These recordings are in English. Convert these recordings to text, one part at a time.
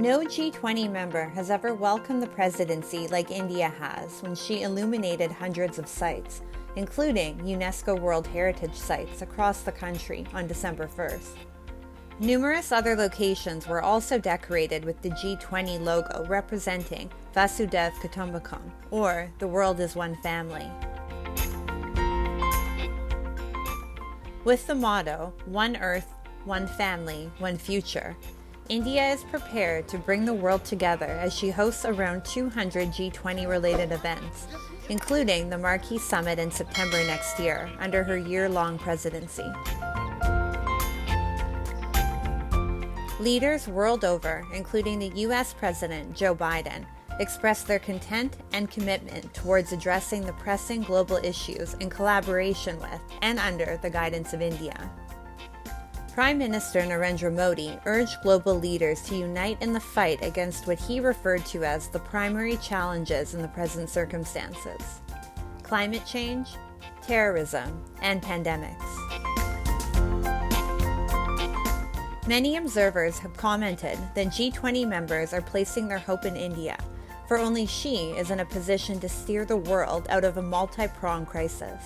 No G20 member has ever welcomed the presidency like India has when she illuminated hundreds of sites, including UNESCO World Heritage sites across the country on December 1st. Numerous other locations were also decorated with the G20 logo representing Vasudhaiva Kutumbakam, or the world is one family. With the motto, One Earth, One Family, One Future, India is prepared to bring the world together as she hosts around 200 G20-related events, including the Marquee Summit in September next year under her year-long presidency. Leaders world over, including the U.S. President Joe Biden, expressed their content and commitment towards addressing the pressing global issues in collaboration with and under the guidance of India. Prime Minister Narendra Modi urged global leaders to unite in the fight against what he referred to as the primary challenges in the present circumstances: climate change, terrorism, and pandemics. Many observers have commented that G20 members are placing their hope in India, for only she is in a position to steer the world out of a multi-pronged crisis.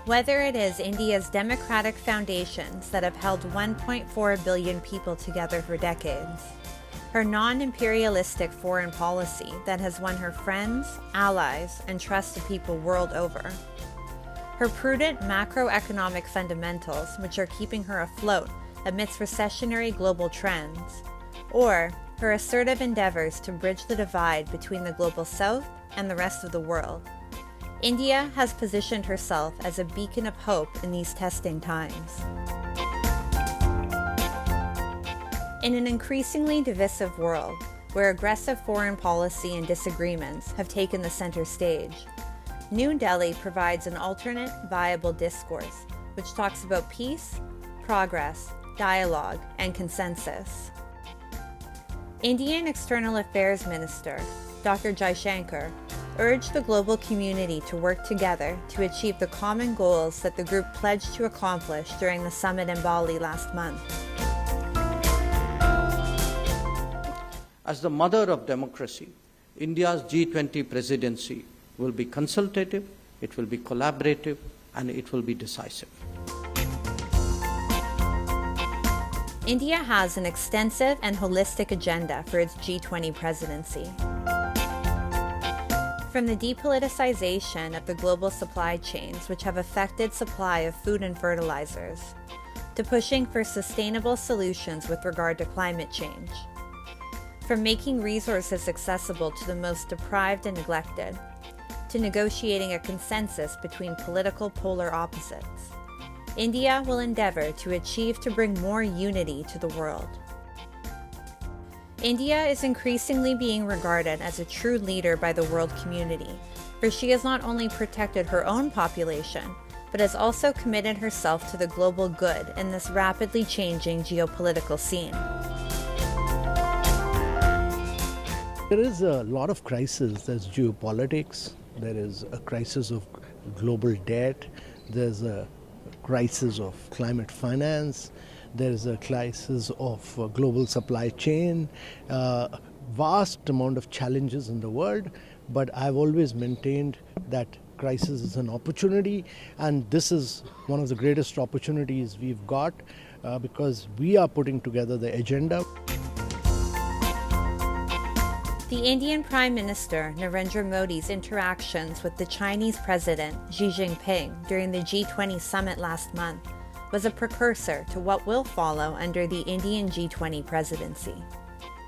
Whether it is India's democratic foundations that have held 1.4 billion people together for decades, her non-imperialistic foreign policy that has won her friends, allies, and trusted people world over, her prudent macroeconomic fundamentals which are keeping her afloat amidst recessionary global trends, or her assertive endeavors to bridge the divide between the global south and the rest of the world, India has positioned herself as a beacon of hope in these testing times. In an increasingly divisive world, where aggressive foreign policy and disagreements have taken the center stage, New Delhi provides an alternate, viable discourse which talks about peace, progress, dialogue, and consensus. Indian External Affairs Minister Dr. Jaishankar urged the global community to work together to achieve the common goals that the group pledged to accomplish during the summit in Bali last month. As the mother of democracy, India's G20 presidency will be consultative, it will be collaborative, and it will be decisive. India has an extensive and holistic agenda for its G20 presidency. From the depoliticization of the global supply chains which have affected supply of food and fertilizers, to pushing for sustainable solutions with regard to climate change, from making resources accessible to the most deprived and neglected, to negotiating a consensus between political polar opposites, India will endeavor to achieve to bring more unity to the world. India is increasingly being regarded as a true leader by the world community, for she has not only protected her own population, but has also committed herself to the global good in this rapidly changing geopolitical scene. There is a lot of crises. There's geopolitics, there is a crisis of global debt, there's a crisis of climate finance, there is a crisis of global supply chain, vast amount of challenges in the world, but I've always maintained that crisis is an opportunity, and this is one of the greatest opportunities we've got because we are putting together the agenda. The Indian Prime Minister Narendra Modi's interactions with the Chinese President Xi Jinping during the G20 summit last month was a precursor to what will follow under the Indian G20 presidency.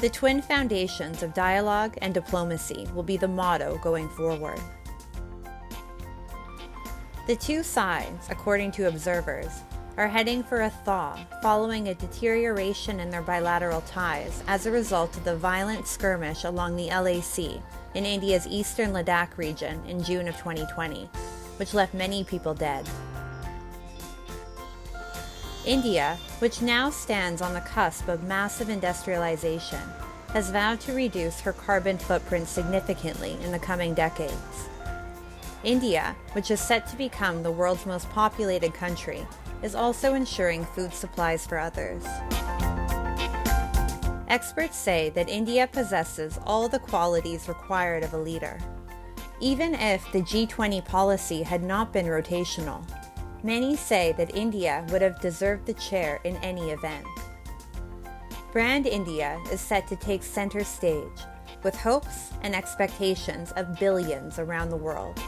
The twin foundations of dialogue and diplomacy will be the motto going forward. The two sides, according to observers, are heading for a thaw following a deterioration in their bilateral ties as a result of the violent skirmish along the LAC in India's eastern Ladakh region in June of 2020, which left many people dead. India, which now stands on the cusp of massive industrialization, has vowed to reduce her carbon footprint significantly in the coming decades. India, which is set to become the world's most populated country, is also ensuring food supplies for others. Experts say that India possesses all the qualities required of a leader. Even if the G-20 policy had not been rotational, many say that India would have deserved the chair in any event. Brand India is set to take center stage, with hopes and expectations of billions around the world.